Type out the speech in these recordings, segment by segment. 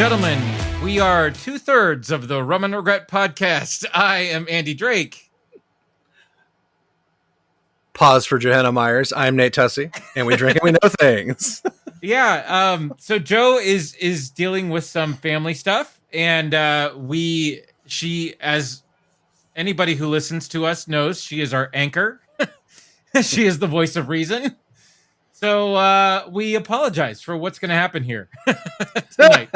gentlemen, we are 2/3 of the Rum Regret podcast. I am Andy Drake. Pause for Johanna Myers. I'm Nate Tussey, and we drink and we know things. So Joe is dealing with some family stuff, and she, as anybody who listens to us knows, she is our anchor. She is the voice of reason. So we apologize for what's going to happen here tonight.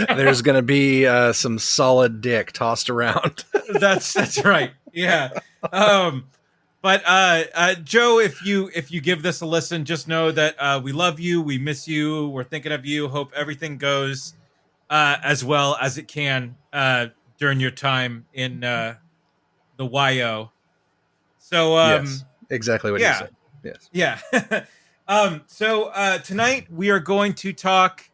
There's going to be some solid dick tossed around. That's right. Yeah. But Joe, if you give this a listen, just know that we love you, we miss you, we're thinking of you. Hope everything goes as well as it can during your time in the YO. So yes, exactly what you said. Yes. Yeah. So tonight we are going to talk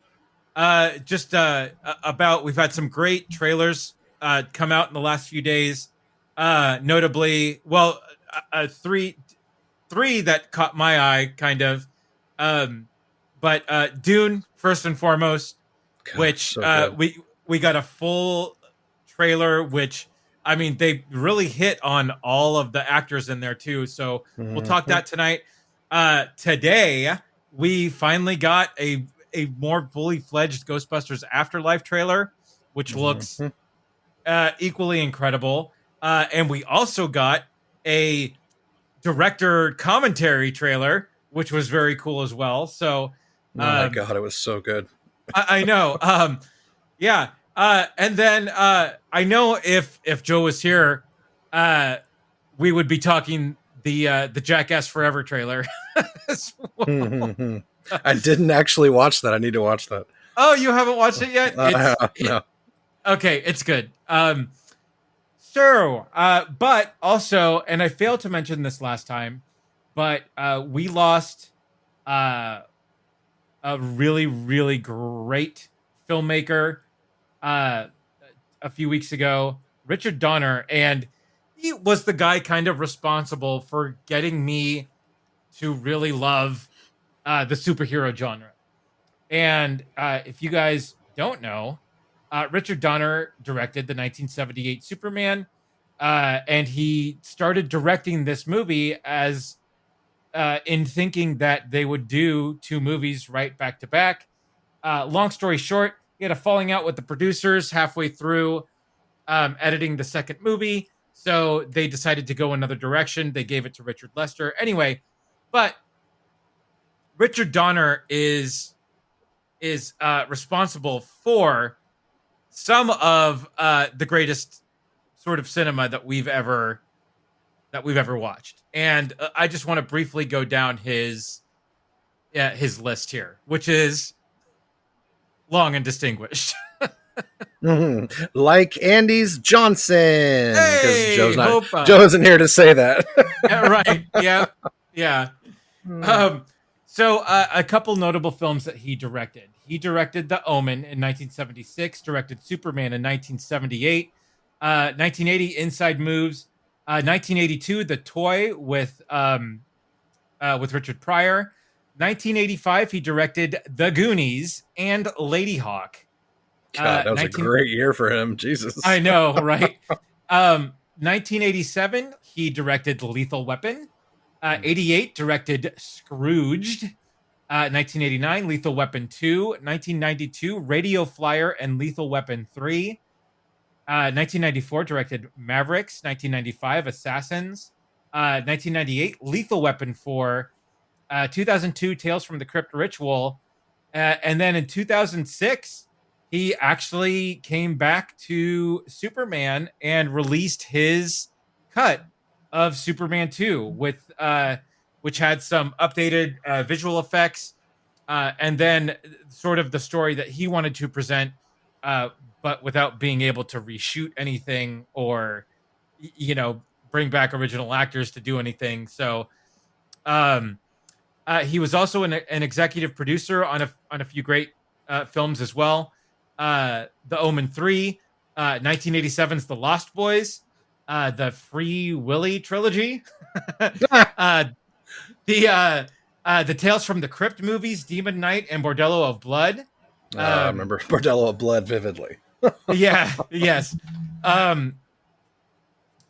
about, we've had some great trailers come out in the last few days. Notably, three that caught my eye, kind of. But Dune, first and foremost, God, which so we got a full trailer, which, I mean, they really hit on all of the actors in there too. So we'll talk that tonight. Today we finally got a more fully fledged Ghostbusters Afterlife trailer, which looks equally incredible. And we also got a director commentary trailer, which was very cool as well. So, oh my God, it was so good. I know. Yeah. And then I know if Joe was here, we would be talking the Jackass Forever trailer as well. I didn't actually watch that. I need to watch that. Oh, you haven't watched it yet? No. Okay, it's good. But also, and I failed to mention this last time, but we lost a really, really great filmmaker a few weeks ago, Richard Donner, and he was the guy kind of responsible for getting me to really love the superhero genre. And if you guys don't know, Richard Donner directed the 1978 Superman, and he started directing this movie as in thinking that they would do two movies right back to back. Long story short, he had a falling out with the producers halfway through editing the second movie, so they decided to go another direction. They gave it to Richard Lester. Anyway, but Richard Donner is responsible for some of the greatest sort of cinema that we've ever watched, and I just want to briefly go down his list here, which is long and distinguished. Like Andy's Johnson, because hey, Joe isn't here to say that. Right? Yeah. So a couple notable films that he directed. He directed The Omen in 1976, directed Superman in 1978, 1980 Inside Moves, 1982 The Toy with Richard Pryor, 1985 he directed The Goonies and Lady Hawk. God, that was a great year for him. Jesus. I know, right? 1987 he directed Lethal Weapon. 88 directed Scrooged. 1989 Lethal Weapon 2. 1992 Radio Flyer and Lethal Weapon 3. 1994 directed Mavericks. 1995 Assassins. 1998 Lethal Weapon 4. 2002 Tales from the Crypt Ritual. And then in 2006 he actually came back to Superman and released his cut of Superman 2 with which had some updated visual effects and then sort of the story that he wanted to present, but without being able to reshoot anything or bring back original actors to do anything. So he was also an executive producer on a few great films as well. The Omen 3, 1987's The Lost Boys, the Free Willy trilogy, the Tales from the Crypt movies, Demon Knight and Bordello of Blood, I remember Bordello of Blood vividly. Yeah, yes. Um,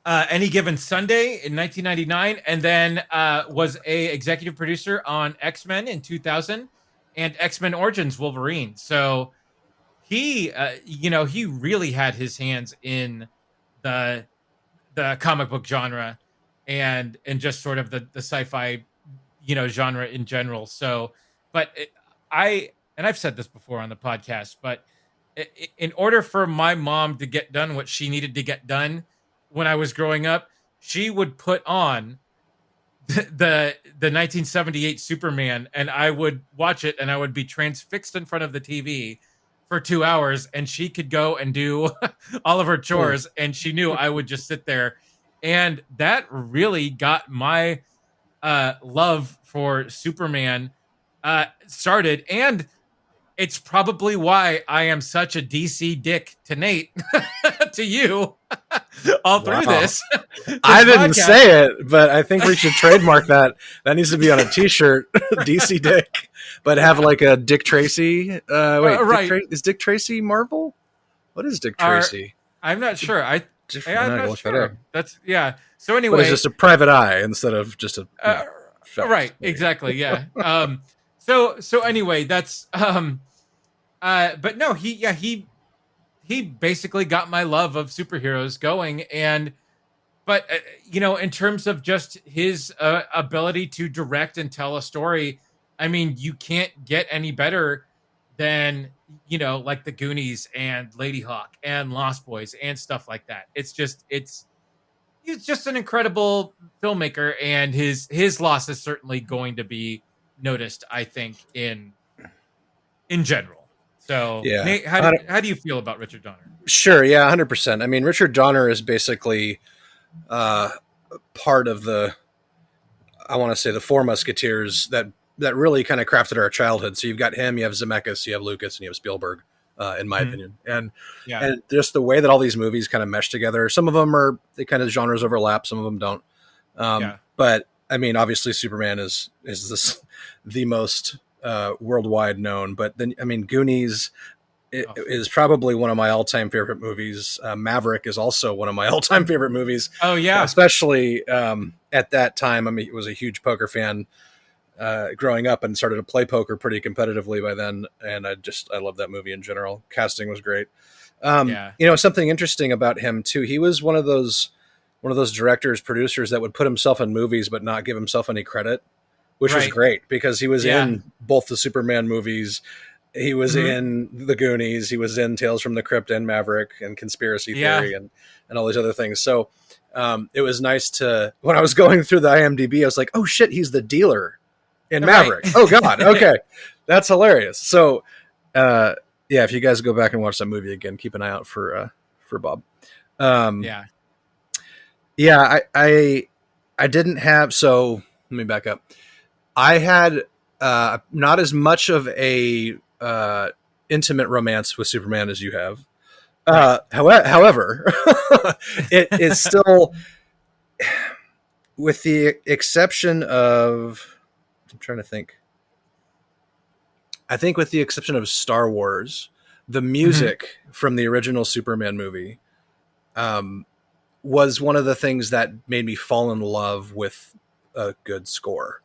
Any Given Sunday in 1999, and then was a executive producer on X-Men in 2000 and X-Men Origins Wolverine. So he really had his hands in the comic book genre and just sort of the sci-fi genre in general. So, but I've said this before on the podcast, but in order for my mom to get done what she needed to get done when I was growing up, she would put on the 1978 Superman, and I would watch it, and I would be transfixed in front of the TV for 2 hours, and she could go and do all of her chores, and she knew I would just sit there, and that really got my love for Superman started, and it's probably why I am such a DC dick to Nate, to you, all through this. I didn't say it, but I think we should trademark that. That needs to be on a T-shirt, DC Dick, but have like a Dick Tracy. Right? Is Dick Tracy Marvel? What is Dick Tracy? I'm not sure. I'm not sure. That's So but anyway, it's just a private eye instead of just a right. Maybe. Exactly. Yeah. So anyway, that's but no, he basically got my love of superheroes going, but in terms of just his ability to direct and tell a story, I mean, you can't get any better than like the Goonies and Lady Hawk and Lost Boys and stuff like that. He's just an incredible filmmaker, and his loss is certainly going to be noticed, I think, in general. So, yeah. Nate, how do you feel about Richard Donner? Sure, yeah, 100%. I mean, Richard Donner is basically part of the Four Musketeers that really kind of crafted our childhood. So you've got him, you have Zemeckis, you have Lucas, and you have Spielberg, in my opinion. And just the way that all these movies kind of mesh together. Some of them they kind of genres overlap, some of them don't. But I mean, obviously Superman is the most worldwide known, but then, I mean, Goonies is probably one of my all-time favorite movies. Maverick is also one of my all-time favorite movies. Oh yeah. Especially at that time. I mean, I was a huge poker fan growing up and started to play poker pretty competitively by then. And I love that movie in general. Casting was great. Something interesting about him too. He was one of those directors, producers that would put himself in movies, but not give himself any credit, which was great because he was in both the Superman movies. He was in the Goonies. He was in Tales from the Crypt and Maverick and Conspiracy Theory and all these other things. So it was nice when I was going through the IMDb, I was like, oh shit, he's the dealer in Maverick. Oh God. Okay. That's hilarious. So if you guys go back and watch that movie again, keep an eye out for Bob. I didn't have, so let me back up. I had not as much of a intimate romance with Superman as you have. However, it is still, with the exception of, I'm trying to think. I think with the exception of Star Wars, the music from the original Superman movie was one of the things that made me fall in love with a good score.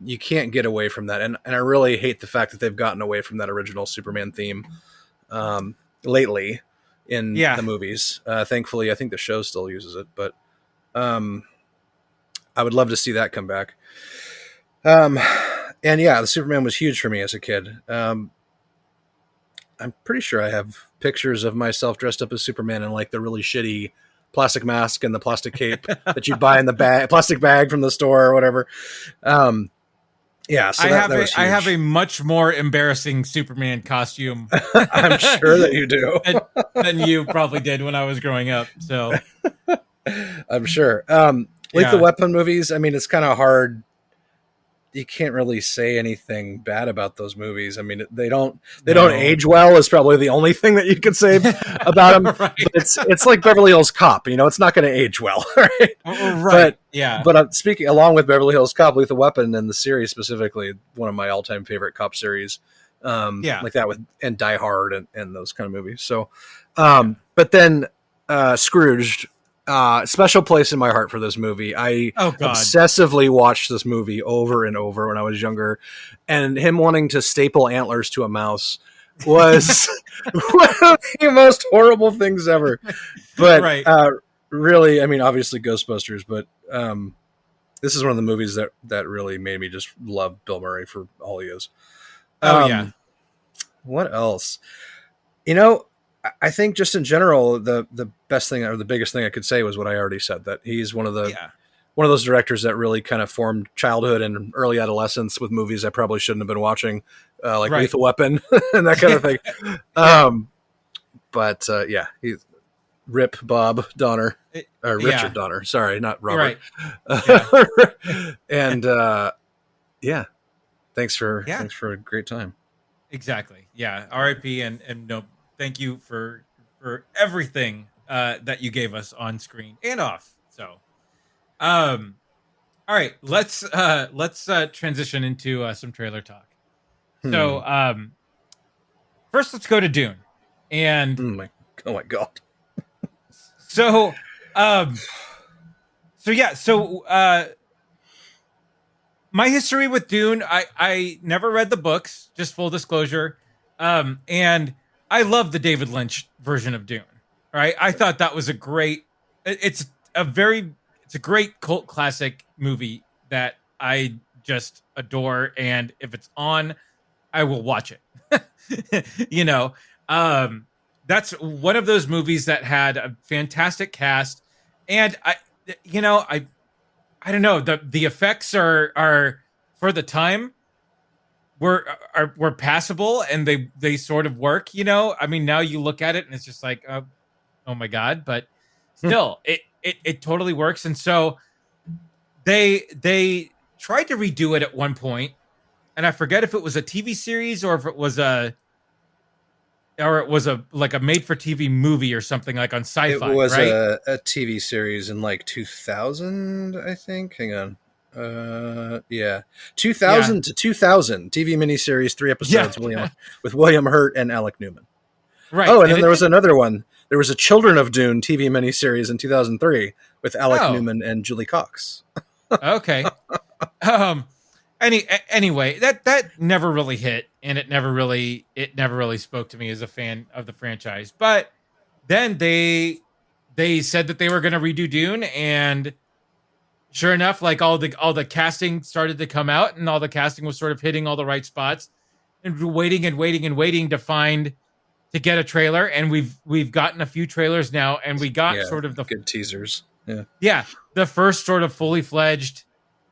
You can't get away from that. And I really hate the fact that they've gotten away from that original Superman theme lately in the movies. Thankfully, I think the show still uses it, but I would love to see that come back. The Superman was huge for me as a kid. I'm pretty sure I have pictures of myself dressed up as Superman in like the really shitty plastic mask and the plastic cape that you buy in the plastic bag from the store or whatever. So I have a much more embarrassing Superman costume. I'm sure that you do than you probably did when I was growing up. So I'm sure. Lethal Weapon movies. I mean, it's kind of hard. You can't really say anything bad about those movies. I mean, they don't age well is probably the only thing that you could say about them. Right. But it's like Beverly Hills Cop, it's not going to age well. Right. Right. But speaking along with Beverly Hills Cop, Lethal Weapon and the series specifically, one of my all-time favorite cop series. Yeah. like that with and Die Hard and those kind of movies. So, Yeah. but then Scrooged, special place in my heart for this movie. I Oh God. obsessively watched this movie over and over when I was younger, and him wanting to staple antlers to a mouse was one of the most horrible things ever. But Right. really, I mean, obviously Ghostbusters, but this is one of the movies that really made me just love Bill Murray for all he is. Oh yeah. Um, what else? You know, I think just in general, the best thing or the biggest thing I could say was what I already said, that he's Yeah. one of those directors that really kind of formed childhood and early adolescence with movies I probably shouldn't have been watching, like Right. Lethal Weapon and that kind of thing. Yeah. But yeah, he's Rip Bob Donner or Yeah. Richard Donner. Sorry, not You're Robert. right. Yeah. And yeah, Yeah. thanks for a great time. Exactly. Yeah. R.I.P. And no, thank you for everything that you gave us on screen and off. So, all right, let's transition into some trailer talk. Hmm. So, first let's go to Dune. And Oh my god. so um so yeah, so my history with Dune, I never read the books, just full disclosure. And I love the David Lynch version of Dune. Right? I thought that was a great it's a very it's a great cult classic movie that I just adore, and if it's on, I will watch it. you know, um that's one of those movies that had a fantastic cast, and I don't know, the effects are for the time were passable, and they sort of work. I mean, now you look at it and it's just like, oh my god, but still it totally works. And so they tried to redo it at one point, and I forget if it was a TV series or if it was a like a made for TV movie or something, like on It Sci-Fi, was right? a TV series in like 2000, I think. Hang on. Yeah. Yeah. 2000 to 2000 TV miniseries, 3 episodes, Yeah. with William Hurt and Alec Newman. Right. Oh, and And then it there was did. another one. There was a Children of Dune TV miniseries in 2003 with Alec Oh, Newman and Julie Cox. okay. Um anyway, that never really hit, and it never really spoke to me as a fan of the franchise. But then they said that they were going to redo Dune, and sure enough, like all the casting started to come out, and all the casting was sort of hitting all the right spots, and we're waiting and waiting and waiting to get a trailer, and we've gotten a few trailers now, and we got Yeah, sort of the good teasers. Yeah. yeah, the first sort of fully fledged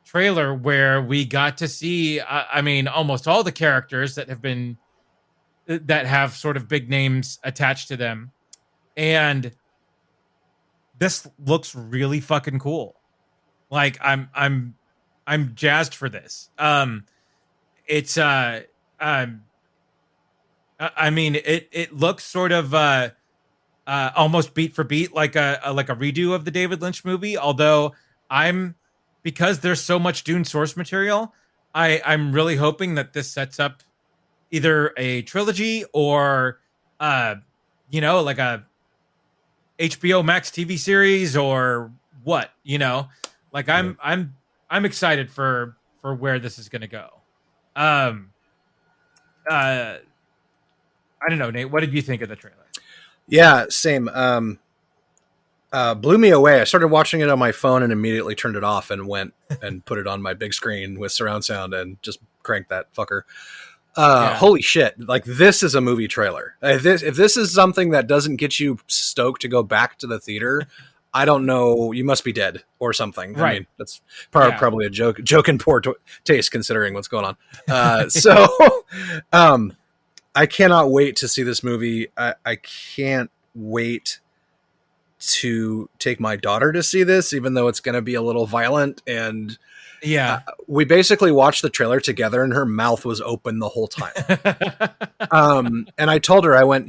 trailer where we got to see, I mean, almost all the characters that have sort of big names attached to them. And this looks really fucking cool. Like I'm jazzed for this. It's um I mean, it looks sort of almost beat for beat like a redo of the David Lynch movie. Although I'm because there's so much Dune source material, I'm really hoping that this sets up either a trilogy or uh like a HBO Max TV series or what, like Yeah. I'm excited for where this is going to go. Um uh I don't know, Nate, what did you think of the trailer? Yeah, same. Blew me away. I started watching it on my phone and immediately turned it off and went and put it on my big screen with surround sound and just cranked that fucker. Yeah. Holy shit. Like, this is a movie trailer. If this is something that doesn't get you stoked to go back to the theater, I don't know. You must be dead or something. I Right. mean, that's Yeah. probably a joke in poor taste considering what's going on. So, I cannot wait to see this movie. I can't wait to take my daughter to see this, even though it's going to be a little violent. And Yeah. we basically watched the trailer together, and her mouth was open the whole time. And I told her, I went,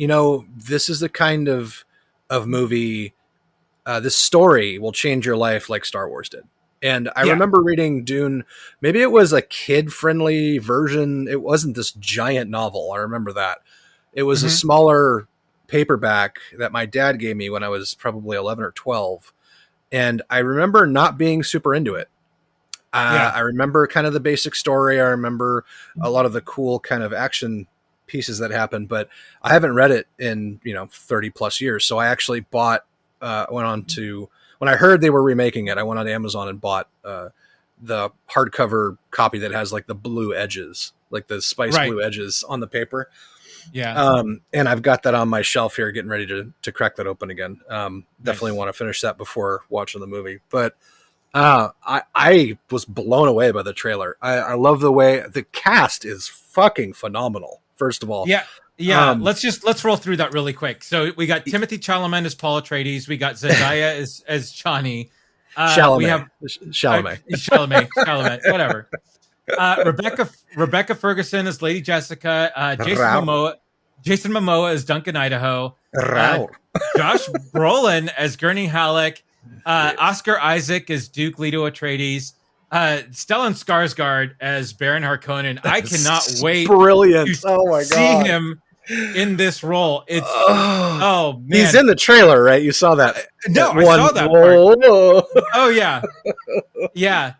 this is the kind of movie, this story will change your life like Star Wars did. And I Yeah. remember reading Dune. Maybe it was a kid-friendly version. It wasn't this giant novel. I remember that. It was a Hmm. smaller paperback that my dad gave me when I was probably 11 or 12. And I remember not being super into it. Yeah. I remember kind of the basic story. I remember a lot of the cool kind of action pieces that happened, but I haven't read it in 30 plus years. So I actually went on to when I heard they were remaking it, I went on Amazon and bought the hardcover copy that has like the blue edges, like the spice Right. blue edges on the paper. Yeah. And I've got that on my shelf here, getting ready to crack that open again. Definitely Nice. want to finish that before watching the movie, but I was blown away by the trailer. I love the way the cast is fucking phenomenal. First of all, Yeah. Yeah. um, Let's roll through that really quick. So we got Timothy Chalamet as Paul Atreides. We got Zendaya as Chani. We Chalamet, have Chalamet, Chalamet, whatever. Rebecca Ferguson as Lady Jessica. Raul, Jason Momoa as Duncan Idaho. Uh, Raul. Josh Brolin as Gurney Halleck. Oscar Isaac as Duke Leto Atreides. Stellan Skarsgård as Baron Harkonnen. I cannot wait to Brilliant! Oh my see god, him in this role. It's oh, oh he's man. in the trailer, right? You saw that? No, That I one. saw that part. Whoa. Oh yeah, yeah.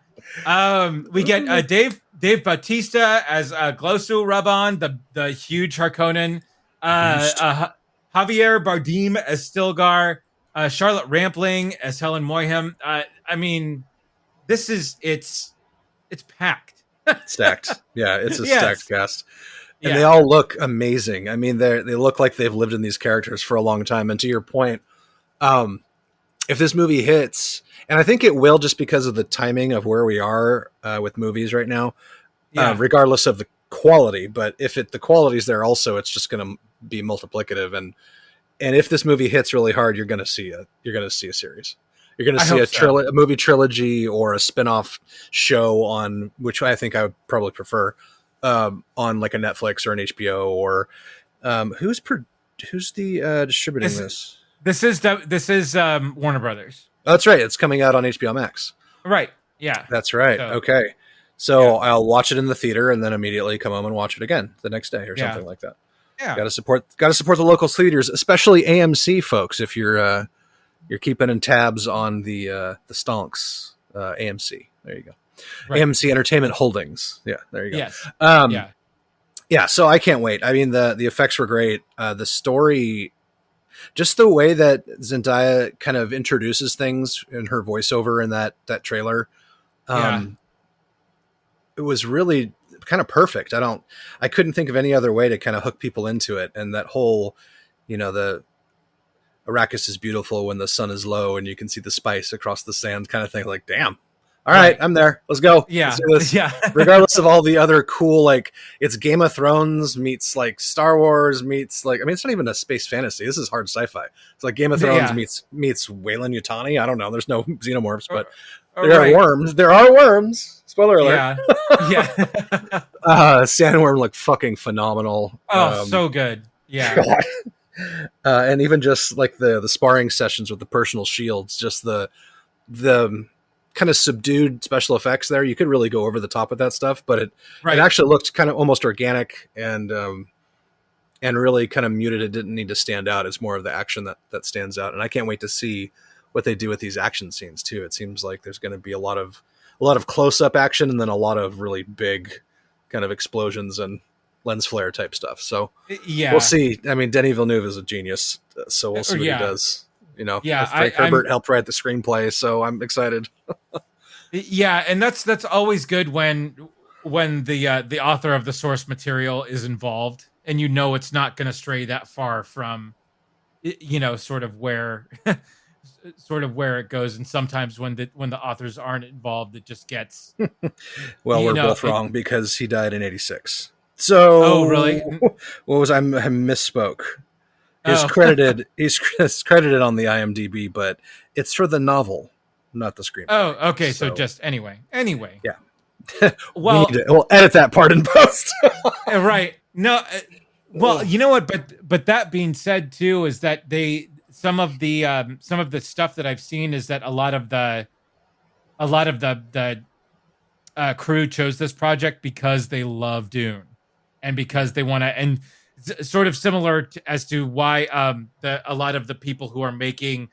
We get Dave Bautista as Glossu Raban, the huge Harkonnen. Beast. Javier Bardem as Stilgar. Charlotte Rampling as Helen Moyham. I mean, it's packed. Stacked. Yeah, it's a stacked Yes. cast. And they Yeah. all look amazing. I mean, they look like they've lived in these characters for a long time. And to your point, um, if this movie hits, and I think it will, just because of the timing of where we are with movies right now, Yeah. regardless of the quality. But if the quality's there, also, it's just going to be multiplicative. And if this movie hits really hard, you're going to see a series. You're going to I see hope so. a movie trilogy or a spin-off show on, which I think I would probably prefer, on like a Netflix or an HBO or who's the distributing This this? this is Warner Brothers. Oh, that's right. It's coming out on HBO Max. Right. Yeah. That's right. So Okay. So yeah. I'll watch it in the theater and then immediately come home and watch it again the next day or Yeah. something like that. Yeah. Got to support the local theaters, especially AMC folks. If you're keeping in tabs on the stonks, AMC. There you go. Right. AMC Entertainment Holdings. Yeah, there you go. Yes. Um, Yeah. yeah, so I can't wait. I mean, the effects were great. The story, just the way that Zendaya kind of introduces things in her voiceover in that trailer, Yeah. it was really kind of perfect. I couldn't think of any other way to kind of hook people into it. And that whole, the Arrakis is beautiful when the sun is low and you can see the spice across the sand kind of thing. Like, damn. All right, I'm there. Let's go. Yeah. Let's do this. Yeah. Regardless of all the other cool, like it's Game of Thrones meets like Star Wars meets like, I mean, it's not even a space fantasy. This is hard sci-fi. It's like Game of Thrones Yeah. meets Wayland Yutani. I don't know. There's no xenomorphs, but All there right. are worms. There are worms. Spoiler alert. Yeah. Yeah. Sandworm looked fucking phenomenal. Oh, so good. Yeah. God. And even just like the sparring sessions with the personal shields, just the kind of subdued special effects there. You could really go over the top with that stuff, but it Right. actually looked kind of almost organic and really kind of muted. It didn't need to stand out. It's more of the action that stands out. And I can't wait to see what they do with these action scenes too. It seems like there's going to be a lot of close up action and then a lot of really big kind of explosions and lens flare type stuff. So Yeah. we'll see. I mean, Denis Villeneuve is a genius, so we'll see what Yeah. he does. Yeah, Frank Herbert helped write the screenplay, so I'm excited. Yeah, and that's always good when the author of the source material is involved, and it's not going to stray that far from sort of where it goes. And sometimes when the authors aren't involved, it just gets Well, we're both it, wrong because he died in '86. So, oh really? What was I misspoke? He's Oh. credited on the IMDb, but it's for the novel, not the screenplay. Oh, okay. So just anyway. Yeah. Well, we'll edit that part in post. right. No. Well, you know what? But that being said, too, is that some of the stuff that I've seen is that a lot of a lot of the crew chose this project because they love Dune, and because they want to, and sort of similar as to why a lot of the people who are making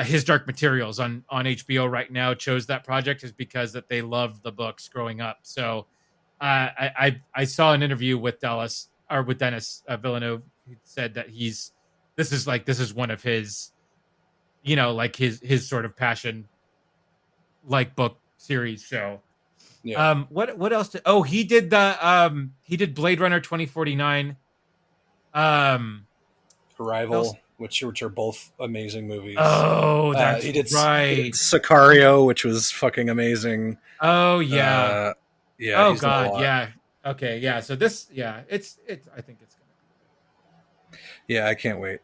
His Dark Materials on HBO right now chose that project, is because that they loved the books growing up. So I saw an interview with Dennis Villeneuve, who said that this is one of his, like his sort of passion, like, book series. So Yeah. what else he did Blade Runner 2049. What else? Arrival, which are both amazing movies. Oh, that's He did right. Sicario, which was fucking amazing. Oh yeah. Uh, yeah, Oh he's done a god, lot. yeah. Okay, yeah. So this, yeah, it's I think it's gonna be. Yeah, I can't wait.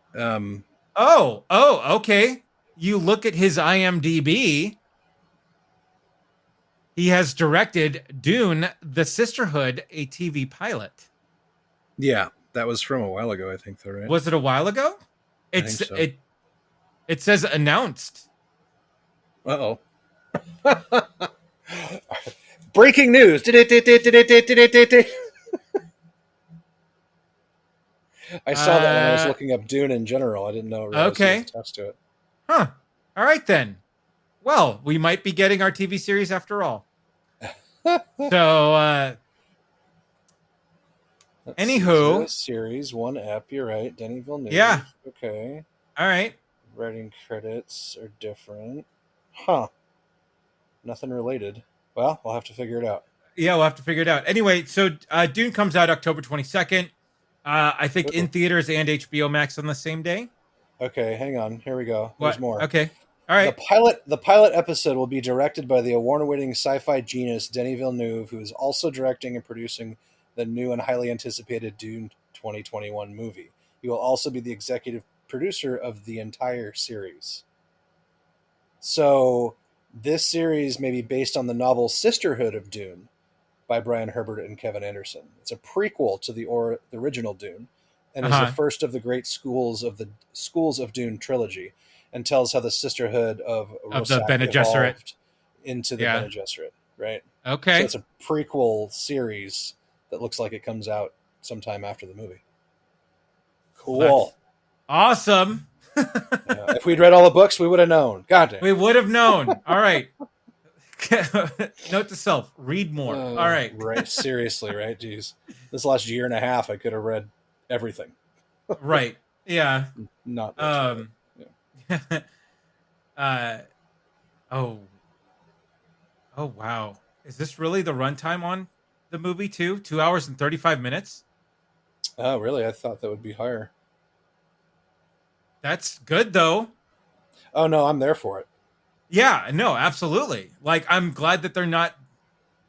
Okay. You look at his IMDb. He has directed Dune: The Sisterhood, a TV pilot. Yeah, that was from a while ago, I think, though, right? Was it a while ago? I think It's so. it says announced. Uh oh. Breaking news. I saw that when I was Uh looking up Dune in general. I didn't realize he was okay. attached to it. Huh. All right then. Well, we might be getting our TV series after all. So Let's see. Zero anywho, series, one app. You're right. Denny Villeneuve. yeah. Okay. All right. Writing credits are different. Huh. Nothing related. Well, we'll have to figure it out. Yeah, we'll have to figure it out. Anyway, so Dune comes out October 22nd. I think in Ooh. theaters and HBO Max on the same day. Okay, hang on. Here we go. There's What? more. Okay. All The right. pilot episode will be directed by the award-winning sci-fi genius Denis Villeneuve, who is also directing and producing the new and highly anticipated Dune 2021 movie. He will also be the executive producer of the entire series. So this series may be based on the novel Sisterhood of Dune by Brian Herbert and Kevin Anderson. It's a prequel to the original Dune, and is the Uh-huh. first of the great schools of Dune trilogy, and tells how the Sisterhood of Of the Rosak Bene Gesserit. evolved into the Yeah. Bene Gesserit. Right. So Okay. it's a prequel series that looks like it comes out sometime after the movie. That's Cool. awesome. If we'd read all the books, we would have known. God damn. We would have known. All right. Note to self: read more. All right. Right. Seriously, right? Jeez. This last year and a half, I could have read everything. Right. Yeah. Not much. Yeah. uh. Oh. Oh wow. Is this really the runtime on the movie too? 2 hours and 35 minutes. Oh, really? I thought that would be higher. That's good though. Oh no, I'm there for it. Yeah, no, absolutely. Like, I'm glad that they're not,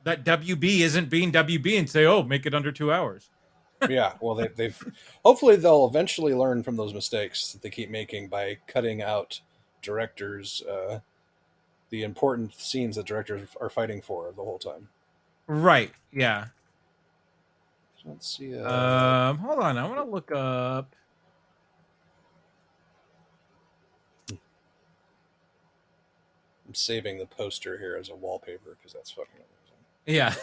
that WB isn't being WB and say, "Oh, make it under 2 hours." Yeah. Well, they've hopefully they'll eventually learn from those mistakes that they keep making by cutting out directors, the important scenes that directors are fighting for the whole time. Right. Yeah. Let's see. Hold on. I want to look up. I'm saving the poster here as a wallpaper because that's fucking amazing. Yeah.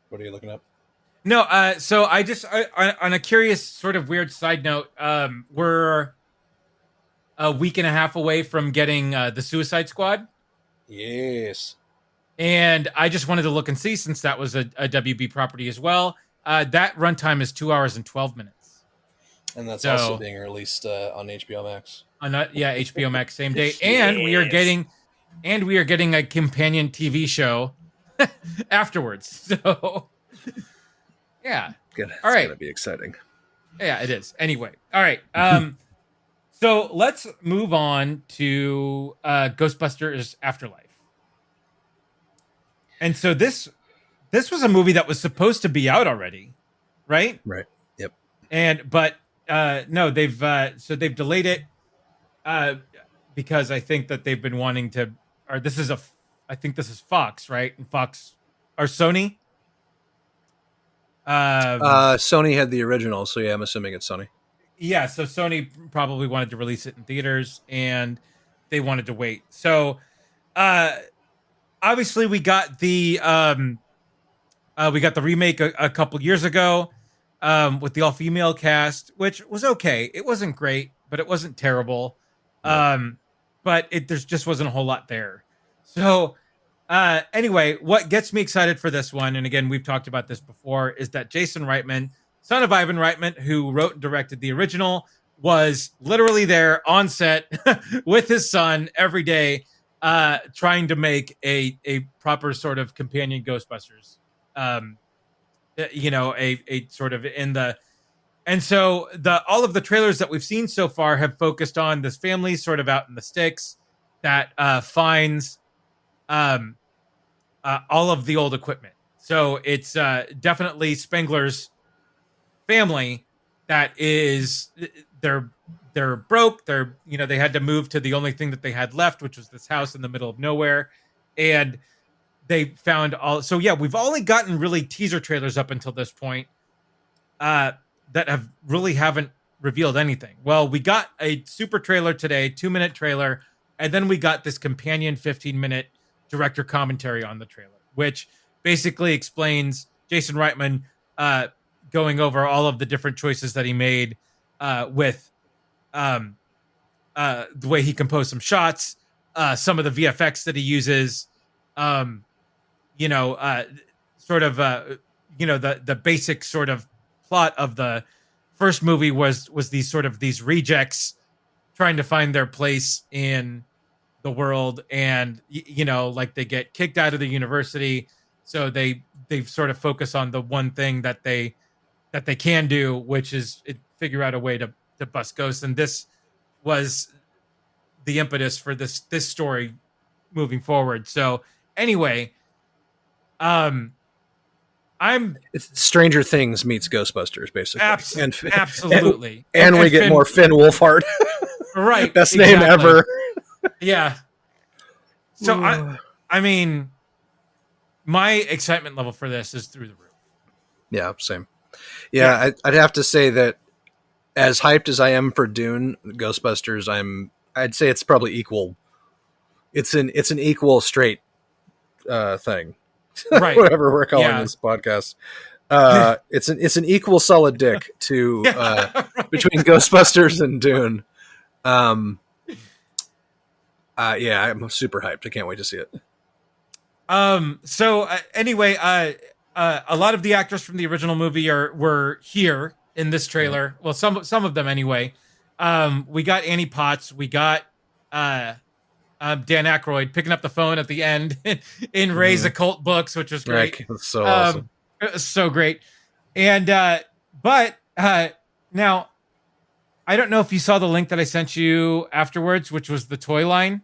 What are you looking up? No. So on a curious, sort of weird side note, we're a week and a half away from getting the Suicide Squad. Yes. And I just wanted to look and see, since that was a WB property as well. That runtime is 2 hours and 12 minutes. And that's So, also being released on HBO Max. Yeah, HBO Max same day, and we are getting a companion TV show afterwards. So, yeah, Good. all It's right, gonna be exciting. yeah, it is. Anyway, all right. So let's move on to Ghostbusters Afterlife. And so this was a movie that was supposed to be out already, right? Right. Yep. But no, they've delayed it because I think that they've been wanting to, or I think this is Fox, right? And Fox or Sony. Sony had the original, so yeah, I'm assuming it's Sony. yeah, so Sony probably wanted to release it in theaters, and they wanted to wait. So uh obviously we got the remake a couple years ago, with the all female cast, which was okay. It wasn't great, but it wasn't terrible. Yep. Um, but it there's just wasn't a whole lot there. So anyway, what gets me excited for this one, and again, we've talked about this before, is that Jason Reitman, son of Ivan Reitman, who wrote and directed the original, was literally there on set with his son every day, trying to make a proper sort of companion Ghostbusters. Um, a sort of in the and so the all of the trailers that we've seen so far have focused on this family sort of out in the sticks that finds um all of the old equipment. So it's definitely Spengler's family that is they're they're broke. They're they had to move to the only thing that they had left, which was this house in the middle of nowhere, and they found all. So yeah, we've only gotten really teaser trailers up until this point, uh, that have really haven't revealed anything. Well, we got a super trailer today, 2-minute trailer, and then we got this companion 15-minute director commentary on the trailer, which basically explains Jason Reitman uh, going over all of the different choices that he made, with um, the way he composed some shots, some of the VFX that he uses, um, you know, uh, sort of, the basic sort of plot of the first movie was these rejects trying to find their place in the world, and like they get kicked out of the university, so they sort of focus on the one thing that they can do, which is figure out a way to bust ghosts, and this was the impetus for this story moving forward. So anyway, um I'm It's Stranger Things meets Ghostbusters, basically, absolutely, and we get Finn, more Finn Wolfhard. right, Best exactly. name ever. Yeah. So I mean, my excitement level for this is through the roof. Yeah, same. Yeah, I'd have to say that as hyped as I am for Dune Ghostbusters, I'd say it's probably equal. It's an equal straight thing. Right. Whatever we're calling this podcast. It's an equal solid dick to between Ghostbusters and Dune. Yeah, I'm super hyped. I can't wait to see it. So anyway, a lot of the actors from the original movie were here in this trailer. Well, some of them anyway. We got Annie Potts. We got Dan Aykroyd picking up the phone at the end in Ray's occult books, which was great. Right. That's so awesome. So great. And but now I don't know if you saw the link that I sent you afterwards, which was the toy line.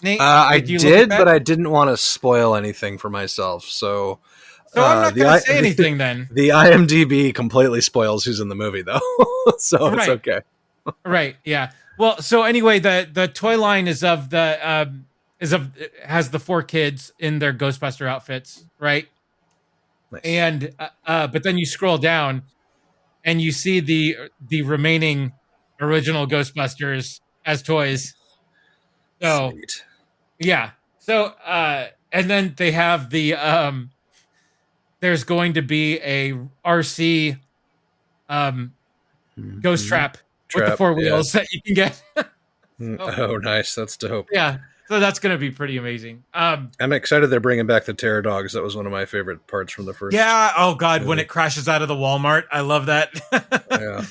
Nate, I did, but I didn't want to spoil anything for myself. So I'm not going to say anything then. The IMDb completely spoils who's in the movie, though. So it's okay. Right. Yeah. Well, so anyway, the toy line is of the has the 4 kids in their Ghostbuster outfits, right? Nice. And but then you scroll down and you see the remaining original Ghostbusters as toys. So Sweet. yeah. So and then they have the there's going to be a RC ghost trap with the 4 wheels that you can get. Oh, nice. That's dope. Yeah. So that's going to be pretty amazing. I'm excited they're bringing back the Terror Dogs. That was one of my favorite parts from the first. Yeah. Oh God, movie. When it crashes out of the Walmart, I love that. Yeah.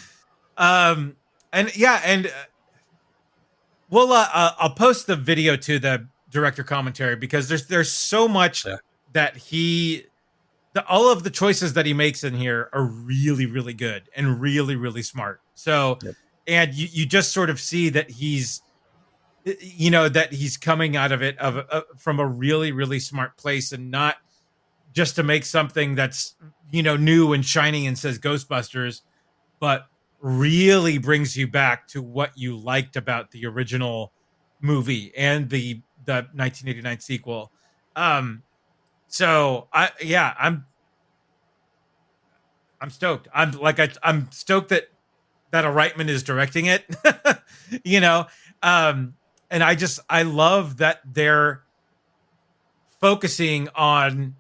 And yeah, and we'll I'll post the video to the director commentary, because there's so much that all of the choices that he makes in here are really, really good and really, really smart. So, and you just sort of see that he's coming out of it from a really, really smart place, and not just to make something that's new and shiny and says Ghostbusters, but really brings you back to what you liked about the original movie and the 1989 sequel. So I'm stoked. I'm stoked that that a Reitman is directing it. you know, um, and I love that they're focusing on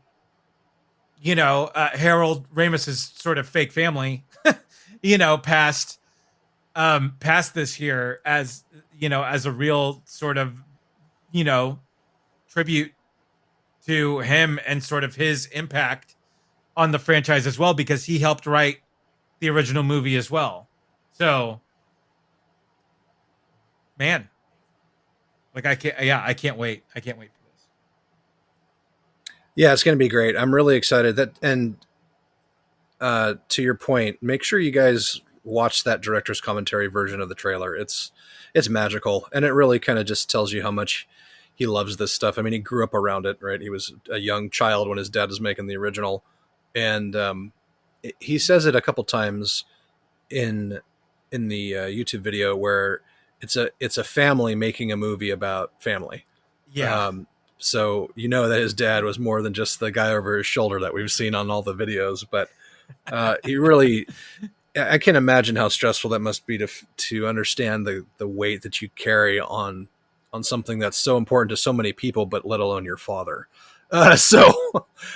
Harold Ramis's sort of fake family, past past this here as as a real sort of you know tribute to him and sort of his impact on the franchise as well because he helped write the original movie as well. So, man, like I can't wait. I can't wait for this. Yeah, it's going to be great. I'm really excited that, and to your point, make sure you guys watch that director's commentary version of the trailer. It's magical, and it really kind of just tells you how much he loves this stuff. I mean, he grew up around it, right? He was a young child when his dad was making the original, and he says it a couple times in the YouTube video where it's a family making a movie about family. Yeah. So that his dad was more than just the guy over his shoulder that we've seen on all the videos, but he really, I can't imagine how stressful that must be to understand the weight that you carry on something that's so important to so many people, but let alone your father.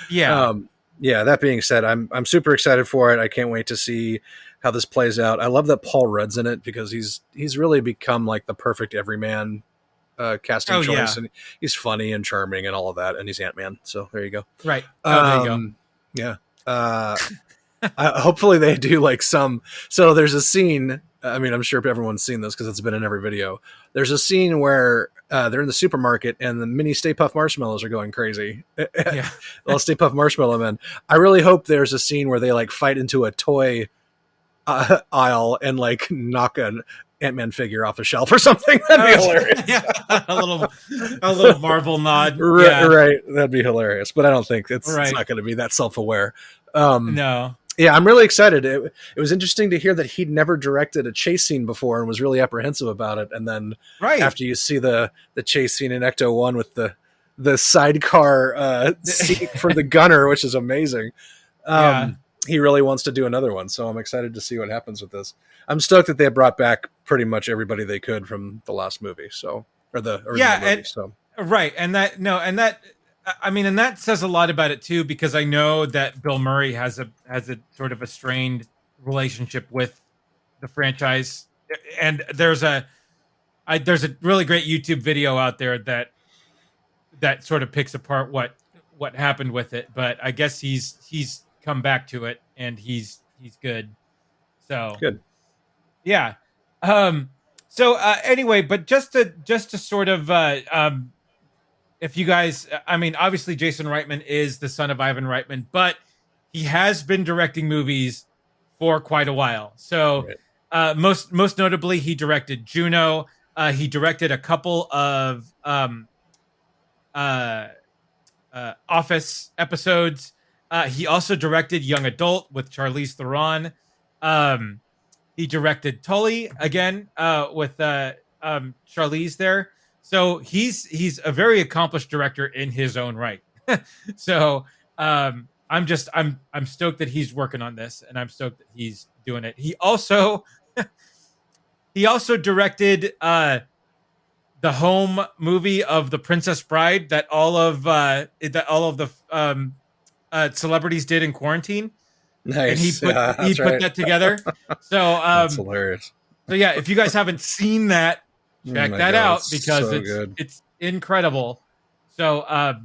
Yeah. Yeah. That being said, I'm super excited for it. I can't wait to see how this plays out. I love that Paul Rudd's in it because he's really become like the perfect everyman casting choice, and he's funny and charming and all of that, and he's Ant-Man. So there you go. Right. There you go. Yeah. Hopefully they do like some. So there's a scene. I mean, I'm sure everyone's seen this because it's been in every video. There's a scene where they're in the supermarket and the mini Stay Puft marshmallows are going crazy. Yeah. Little Stay Puft Marshmallow Man. I really hope there's a scene where they like fight into a toy aisle and like knock an Ant-Man figure off a shelf or something. That'd be hilarious. Yeah, a little Marvel nod. Right. That'd be hilarious. But I don't think it's not going to be that self-aware. No. Yeah, I'm really excited. It was interesting to hear that he'd never directed a chase scene before and was really apprehensive about it. And then after you see the chase scene in Ecto 1 with the sidecar seat for the gunner, which is amazing. He really wants to do another one. So I'm excited to see what happens with this. I'm stoked that they brought back pretty much everybody they could from the last movie. Or the original movie. Right. And that says a lot about it too, because I know that Bill Murray has a sort of a strained relationship with the franchise. And there's a really great YouTube video out there that sort of picks apart what happened with it. But I guess he's come back to it and he's good. So good. Yeah. Anyway, but just to sort of if you guys, I mean, obviously Jason Reitman is the son of Ivan Reitman, but he has been directing movies for quite a while. So most notably, he directed Juno. He directed a couple of Office episodes. He also directed Young Adult with Charlize Theron. He directed Tully again with Charlize there. So he's a very accomplished director in his own right. So I'm stoked that he's working on this, and I'm stoked that he's doing it. He also directed the home movie of The Princess Bride that all of the celebrities did in quarantine. Nice. And he put that together. So that's hilarious. So yeah, if you guys haven't seen that, check that out because it's incredible. So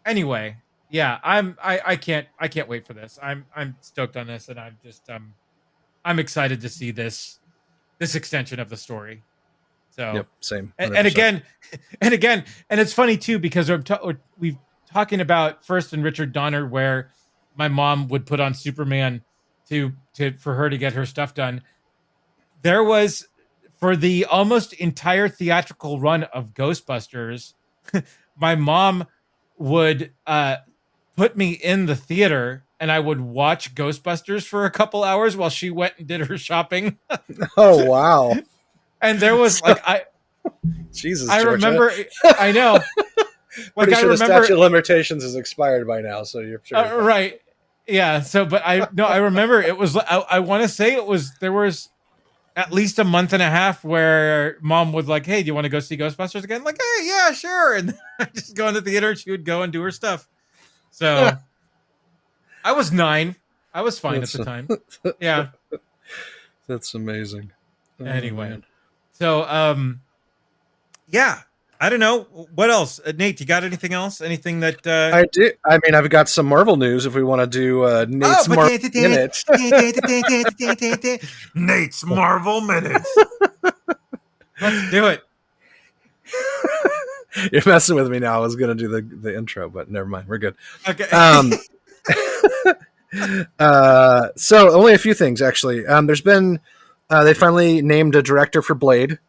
anyway, yeah, I can't wait for this. I'm stoked on this, and I'm excited to see this extension of the story. So same. And again, and it's funny too because we've talking about first in Richard Donner where my mom would put on Superman for her to get her stuff done. There was, for the almost entire theatrical run of Ghostbusters, my mom would put me in the theater and I would watch Ghostbusters for a couple hours while she went and did her shopping. Oh, wow. And there was Jesus, I Georgia. Remember, I know. Pretty sure the statute of limitations is expired by now, so you're sure. Right. Yeah. So, but I remember it was, I want to say there was at least a month and a half where mom would like, hey, do you want to go see Ghostbusters again? Like, hey, yeah, sure. And I just go in the theater and she would go and do her stuff. So I was 9. I was fine at That's the time. Yeah. that's amazing. Oh Anyway. man. So yeah. I don't know. What else? Nate, you got anything else? Anything that I do. I mean, I've got some Marvel news. If we want to do oh, Nate's Marvel minute, Nate's Marvel Minutes. Let's do it. you're messing with me now. I was going to do the intro, but never mind. We're good. Okay. So only a few things actually. There's been they finally named a director for Blade.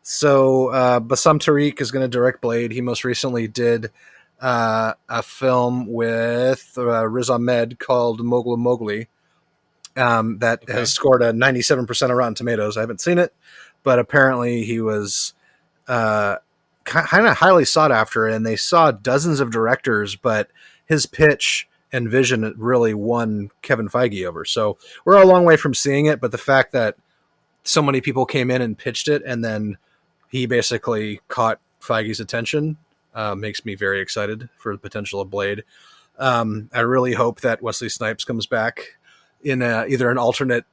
So Bassam Tariq is going to direct Blade. He most recently did a film with Riz Ahmed called Mowgli Mowgli that has scored a 97% of Rotten Tomatoes. I haven't seen it, but apparently he was kind of highly sought after, and they saw dozens of directors, but his pitch and vision really won Kevin Feige over. So we're a long way from seeing it, but the fact that so many people came in and pitched it, and then he basically caught Feige's attention makes me very excited for the potential of Blade. I really hope that Wesley Snipes comes back in either an alternate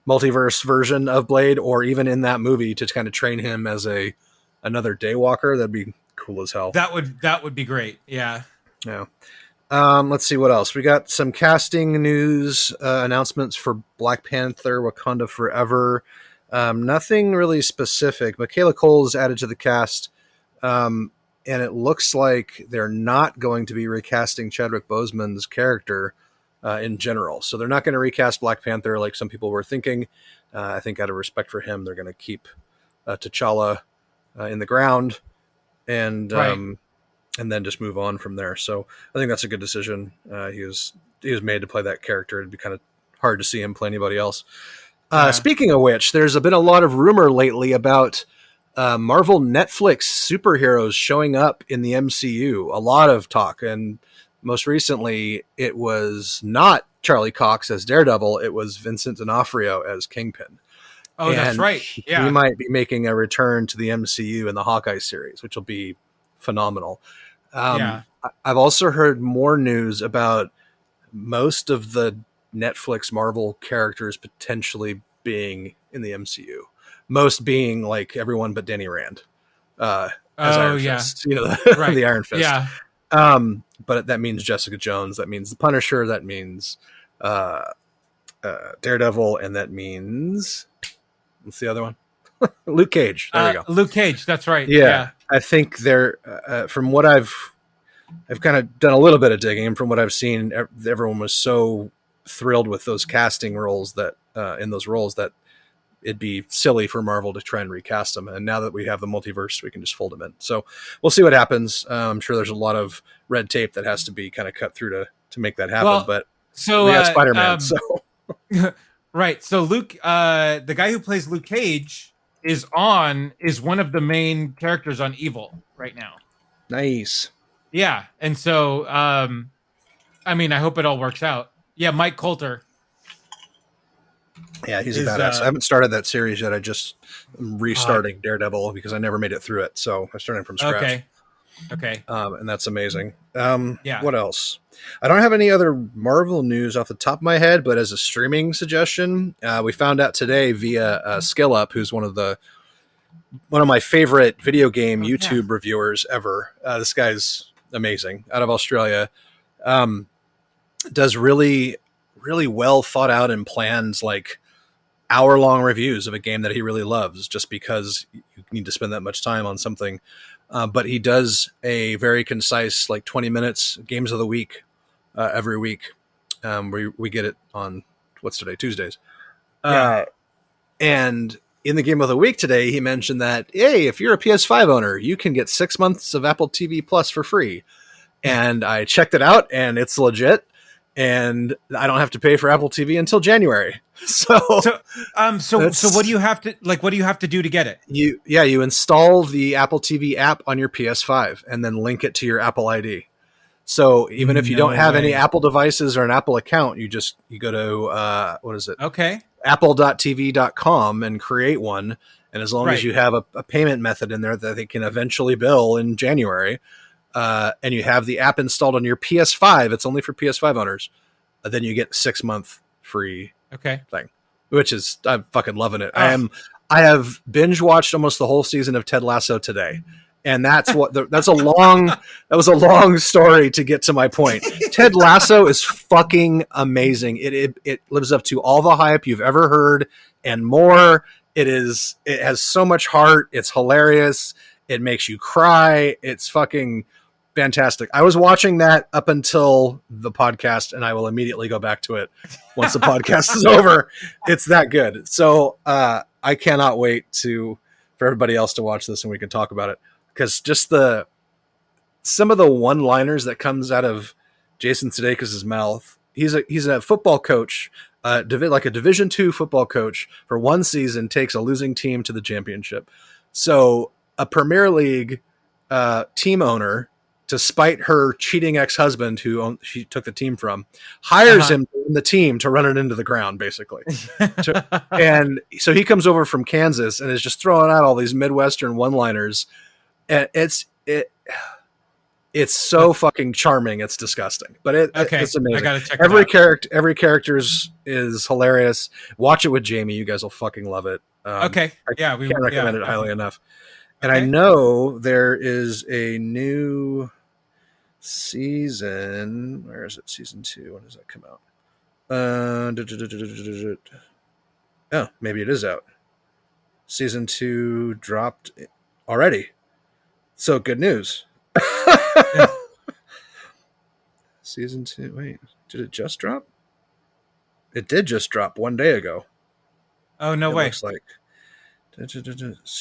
multiverse version of Blade, or even in that movie to kind of train him as another Daywalker. That'd be cool as hell. That would be great. Yeah. Yeah. Let's see what else. We got some casting news announcements for Black Panther, Wakanda Forever. Nothing really specific. Michaela Cole is added to the cast, and it looks like they're not going to be recasting Chadwick Boseman's character in general. So they're not going to recast Black Panther like some people were thinking. I think out of respect for him, they're going to keep T'Challa in the ground and then just move on from there. So I think that's a good decision. He was made to play that character. It'd be kind of hard to see him play anybody else. Speaking of which, there's been a lot of rumor lately about Marvel Netflix superheroes showing up in the MCU. A lot of talk, and most recently, it was not Charlie Cox as Daredevil. It was Vincent D'Onofrio as Kingpin. Oh, and that's right. Yeah, he might be making a return to the MCU in the Hawkeye series, which will be phenomenal. I've also heard more news about most of the Netflix Marvel characters potentially being in the MCU. Most being like everyone but Danny Rand as Iron Fist. You know, the Iron Fist. Yeah. But that means Jessica Jones. That means the Punisher. That means Daredevil, and that means what's the other one? Luke Cage. There we go. Luke Cage. That's right. Yeah. I think they're from what I've kind of done a little bit of digging, and from what I've seen, everyone was so thrilled with those casting roles that in those roles that it'd be silly for Marvel to try and recast them. And now that we have the multiverse, we can just fold them in. So we'll see what happens. I'm sure there's a lot of red tape that has to be kind of cut through to make that happen. Well, but so we got Spider-Man. Right. So Luke, the guy who plays Luke Cage is one of the main characters on Evil right now. Nice. Yeah. And so, I mean, I hope it all works out. Yeah. Mike Coulter. Yeah, he's a badass. I haven't started that series yet. I just am restarting Daredevil because I never made it through it. So I'm starting from scratch. Okay. And that's amazing. Yeah. What else? I don't have any other Marvel news off the top of my head, but as a streaming suggestion, we found out today via SkillUp, who's one of my favorite video game YouTube reviewers ever. This guy's amazing, out of Australia. Does really, really well thought out and planned like hour-long reviews of a game that he really loves, just because you need to spend that much time on something. But he does a very concise, like 20 minutes games of the week every week. We get it on what's today, Tuesdays. And in the game of the week today, he mentioned that, hey, if you're a PS5 owner, you can get 6 months of Apple TV Plus for free. And I checked it out, and it's legit. And I don't have to pay for Apple TV until January. So what do you have to do to get it? You install the Apple TV app on your PS5 and then link it to your Apple ID. So even if you don't No have any way. Apple devices or an Apple account, you go to what is it? Okay. apple.tv.com and create one. And as long as Right. you have a payment method in there that they can eventually bill in January, and you have the app installed on your PS5, it's only for PS5 owners, then you get 6-month free Okay. thing, which is, I'm fucking loving it. Oh. I have binge watched almost the whole season of Ted Lasso today. And that was a long story to get to my point. Ted Lasso is fucking amazing. It lives up to all the hype you've ever heard and more. It has so much heart. It's hilarious. It makes you cry. It's fucking fantastic. I was watching that up until the podcast, and I will immediately go back to it once the podcast is over. It's that good. So I cannot wait for everybody else to watch this and we can talk about it. Because just some of the one-liners that comes out of Jason Sudeikis' mouth. He's a football coach, like a Division II football coach for one season, takes a losing team to the championship. So a Premier League team owner, to spite her cheating ex-husband who she took the team from, hires him in the team to run it into the ground, basically. And so he comes over from Kansas and is just throwing out all these Midwestern one-liners. And it's so fucking charming. It's disgusting, but it's amazing. I gotta check every character is hilarious. Watch it with Jamie. You guys will fucking love it. Okay. Yeah. We can't recommend it highly enough. Okay. And I know there is a new season. Where is it? Season 2. When does that come out? Oh, maybe it is out. Season 2 dropped already. So good news. Yeah. Season 2. Wait, did it just drop? It did just drop 1 day ago. Oh, no way. Looks like.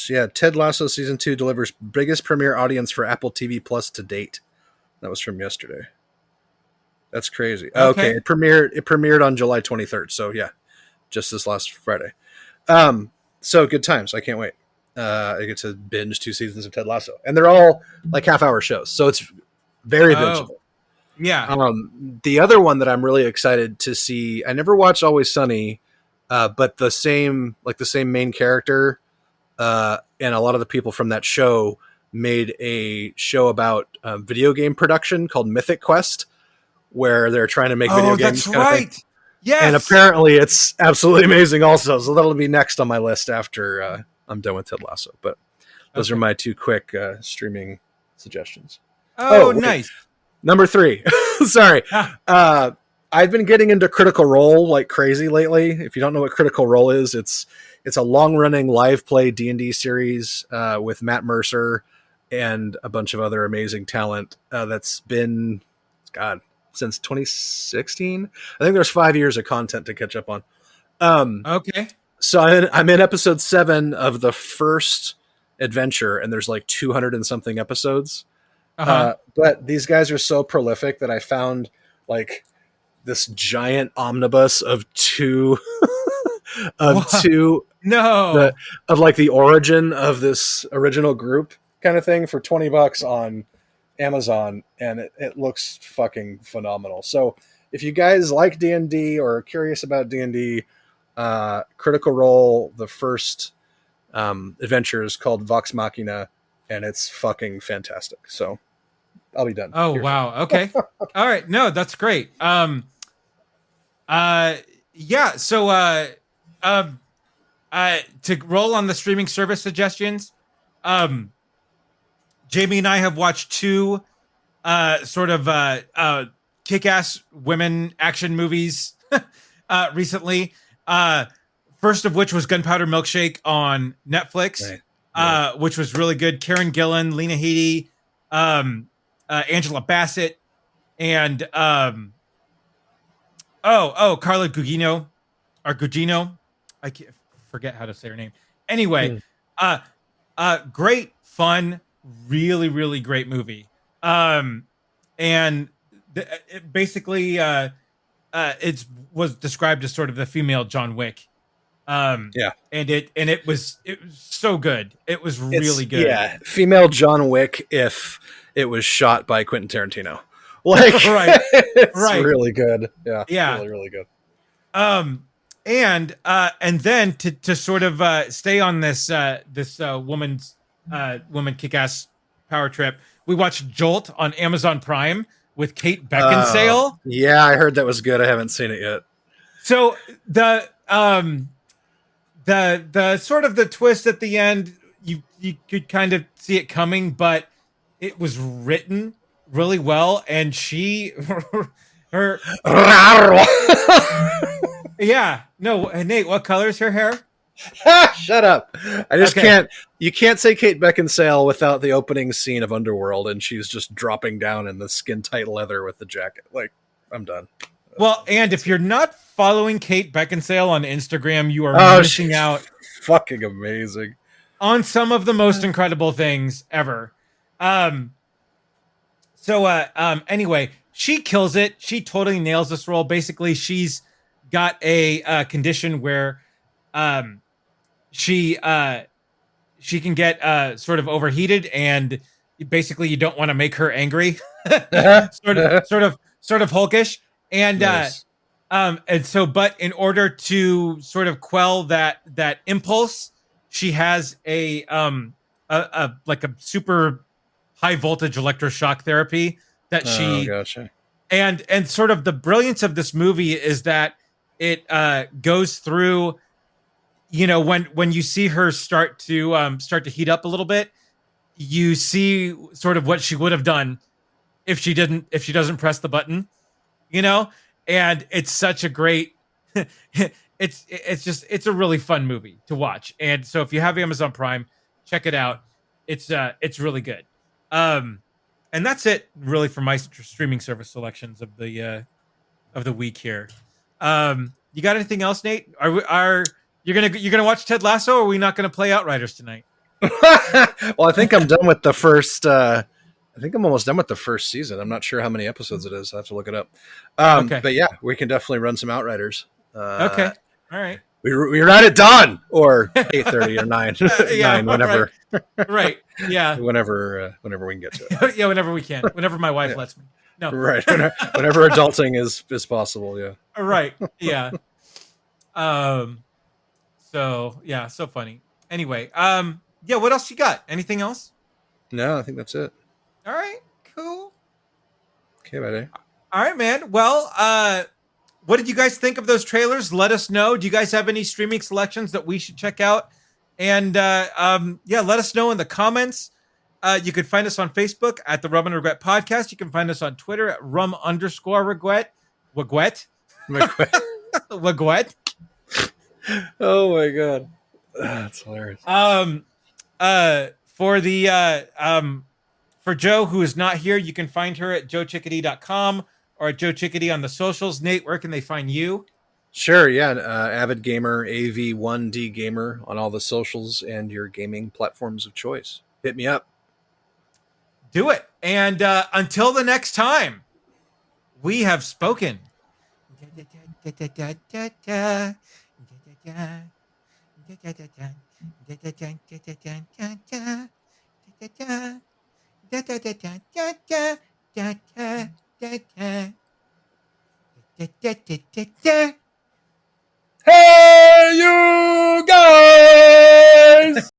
Yeah, Ted Lasso season 2 delivers biggest premiere audience for Apple TV Plus to date. That was from yesterday. That's crazy. Okay, it premiered on July 23rd. So yeah, just this last Friday. So good times. I can't wait. I get to binge 2 seasons of Ted Lasso, and they're all like half-hour shows, so it's very bingeable. Yeah. The other one that I'm really excited to see, I never watched Always Sunny, but the same main character and a lot of the people from that show made a show about video game production called Mythic Quest, where they're trying to make video games. That's right. Yes. And apparently it's absolutely amazing also. So that'll be next on my list after I'm done with Ted Lasso. But those are my 2 quick streaming suggestions. Oh, nice. Number 3. Sorry. I've been getting into Critical Role like crazy lately. If you don't know what Critical Role is, it's a long-running live play D&D series with Matt Mercer and a bunch of other amazing talent that's been, since 2016. I think there's 5 years of content to catch up on. Okay. So I'm in episode 7 of the first adventure, and there's like 200 and something episodes. But these guys are so prolific that I found like this giant omnibus of two of like the origin of this original group kind of thing for $20 on Amazon, and it looks fucking phenomenal. So if you guys like D&D or are curious about D&D, Critical Role, the first adventure is called Vox Machina, and it's fucking fantastic. So I'll be done. Oh, wow. Okay. All right. No, that's great. Yeah. So, to roll on the streaming service suggestions, Jamie and I have watched 2, sort of, kick-ass women action movies, recently. First of which was Gunpowder Milkshake on Netflix, right. Which was really good. Karen Gillan, Lena Headey, Angela Bassett, and Carla Gugino, or Gugino. I can't forget how to say her name. Anyway, great, fun, really, really great movie. And basically, it was described as sort of the female John Wick. And it was so good. It was really good. Yeah, female John Wick if it was shot by Quentin Tarantino. Like, Right. it's Right. really good. Yeah, Yeah. really, really good. And then to sort of stay on this woman kick-ass power trip, we watched Jolt on Amazon Prime with Kate Beckinsale. Yeah, I heard that was good. I haven't seen it yet. So the sort of the twist at the end, you could kind of see it coming, but it was written really well, and she her yeah, no, Nate, what color is her hair? Shut up. I just Okay. can't. You can't say Kate Beckinsale without the opening scene of Underworld, and she's just dropping down in the skin tight leather with the jacket. Like, I'm done. Well, and if you're not following Kate Beckinsale on Instagram, you are Oh, missing she's out fucking amazing. on some of the most incredible things ever. Um, anyway, she kills it. She totally nails this role. Basically, she's got a condition where um, she she can get sort of overheated, and basically you don't want to make her angry. Sort of hulkish. And Nice. and so, but in order to sort of quell that impulse, she has a like a super high voltage electroshock therapy that Oh, she gotcha. and sort of the brilliance of this movie is that it goes through, you know, when you see her start to heat up a little bit, you see sort of what she would have done if she doesn't press the button, you know. And it's such a great it's a really fun movie to watch. And so if you have Amazon Prime, check it out. It's really good. um and that's it really for my streaming service selections of the week here. You got anything else, Nate? Are you're gonna watch Ted Lasso, or are we not gonna play Outriders tonight? Well, I think I'm done with the first. I think I'm almost done with the first season. I'm not sure how many episodes it is. I have to look it up. Okay. But yeah, we can definitely run some Outriders. Okay. All right. We run at dawn or 8:30 or 9, Yeah. 9 whenever, Right. Yeah. whenever we can get to it. Yeah. Whenever we can. Whenever my wife Yeah. lets me. No. Right. Whenever adulting is possible. Yeah. Right. Yeah. Um. So yeah. So funny. Anyway. Yeah. What else you got? Anything else? No, I think that's it. All right. Cool. Okay, buddy. All right, man. Well, what did you guys think of those trailers? Let us know. Do you guys have any streaming selections that we should check out? And yeah, let us know in the comments. You can find us on Facebook at the Rum and Regret Podcast. You can find us on Twitter at rum_regret. Wagwet. Wagwet. Oh my god, that's hilarious. For the for Joe, who is not here, you can find her at joechickadee.com or at Joe Chickadee on the socials. Nate, where can they find you? Sure, yeah. Avid Gamer, AV1D Gamer on all the socials and your gaming platforms of choice. Hit me up. Do it. And until the next time, we have spoken. Hey, you guys!